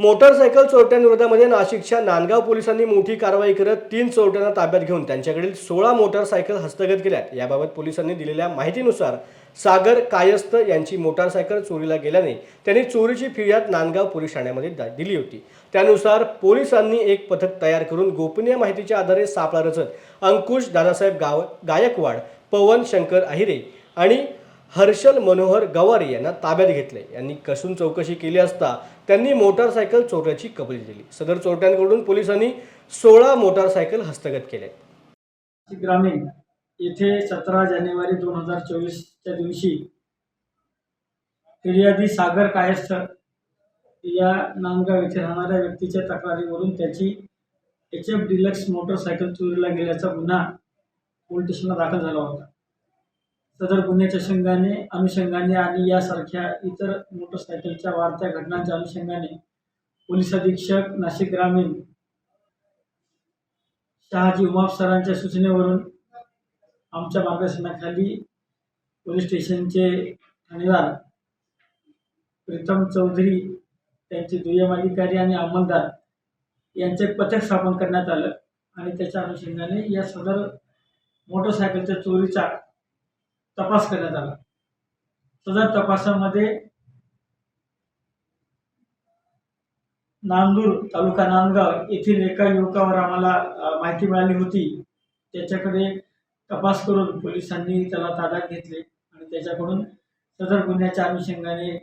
Motorcycle चोरट्यांविरोधामध्ये नाशिकच्या नांदगाव पोलिसांनी मोठी कारवाई करत 3 चोरट्यांना ताब्यात घेऊन त्यांच्याकडील 16 मोटारसायकल हस्तगत केल्यात। याबाबत पोलिसांनी दिलेल्या माहितीनुसार सागर कायस्थ यांची मोटारसायकल चोरीला गेल्याने त्यांनी चोरीची फिर्याद नांदगाव पोलीस ठाण्यामध्ये दिली होती। त्यानुसार पोलिसांनी एक पथक तयार करून गोपनीय माहितीच्या आधारे सापळा रचत अंकुश दादासाहेब गायकवाड, पवन शंकर अहिरे आणि हर्षल मनोहर गवारी यांना ताब्यात घेतले। यांनी कसून चौकशी केली असता त्यांनी मोटारसायकल चोरल्याची कबुली दिली। सदर चोरट्यांकडून पोलिसांनी 16 मोटारसायकल हस्तगत केले। ग्रामीण येथे 17 जानेवारी 2024 च्या दिवशी फिर्यादी सागर कायस्थ या नांदगाव येथे राहणाऱ्या व्यक्तीच्या तक्रारीवरून त्याची HF डिलक्स मोटारसायकल चोरीला गेल्याचा गुन्हा पोलीस स्टेशनला दाखल झाला होता। सदर गुन्ह्याच्या अनुषंगाने आणि यासारख्या इतर मोटारसायकलच्या वाढत्या घटनांच्या अनुषंगाने पोलीस अधीक्षक नाशिक ग्रामीण शहाजी उमाप सरांच्या सूचनेवरून आमच्या मार्गदर्शनाखाली पोलीस स्टेशनचे ठाणेदार प्रीतम चौधरी, त्यांचे दुय्यम अधिकारी आणि अंमलदार यांचे पथक स्थापन करण्यात आलं आणि त्याच्या अनुषंगाने या सदर मोटारसायकलच्या चोरीचा तपास करण्यात आला। सदर तपासामध्ये नांदूर तालुका नांदगाव येथील एका युवकावर आम्हाला माहिती मिळाली होती। त्याच्याकडे तपास करून पोलिसांनी त्याला ताब्यात घेतले आणि त्याच्याकडून सदर गुन्ह्याच्या अनुषंगाने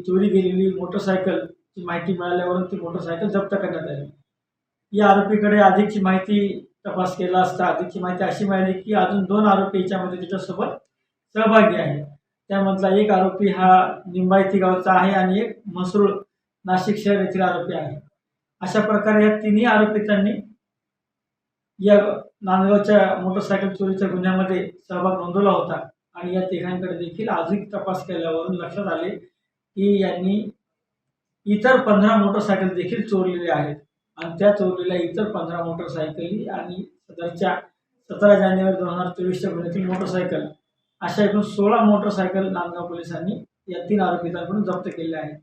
चोरी गेलेली मोटारसायकलची माहिती मिळाल्यावरून ती मोटारसायकल जप्त करण्यात आली। या आरोपीकडे अधिकची माहिती तपास केला असता अधिकची माहिती अशी मिळाली की अजून 2 आरोपी याच्यामध्ये त्याच्यासोबत सहभागी आहे। त्यामधला एक आरोपी हा निंबायती गावचा आहे आणि एक म्हसरूळ नाशिक शहर येथील आरोपी आहे। अशा प्रकारे या तिन्ही आरोपितांनी या नांदगावच्या मोटारसायकल चोरीच्या गुन्ह्यामध्ये सहभाग नोंदवला होता आणि या तिघांकडे देखील अधिक तपास केल्यावरून लक्षात आले की यांनी इतर 15 मोटारसायकल देखील चोरलेल्या आहेत आणि त्या चोरलेल्या इतर 15 मोटारसायकली आणि सदरच्या 17 जानेवारी 2024 च्या गुन्ह्यातील मोटारसायकल अशा एकूण 16 मोटारसायकल नांदगाव पोलिसांनी या 3 आरोपितांकडून जप्त केल्या आहेत।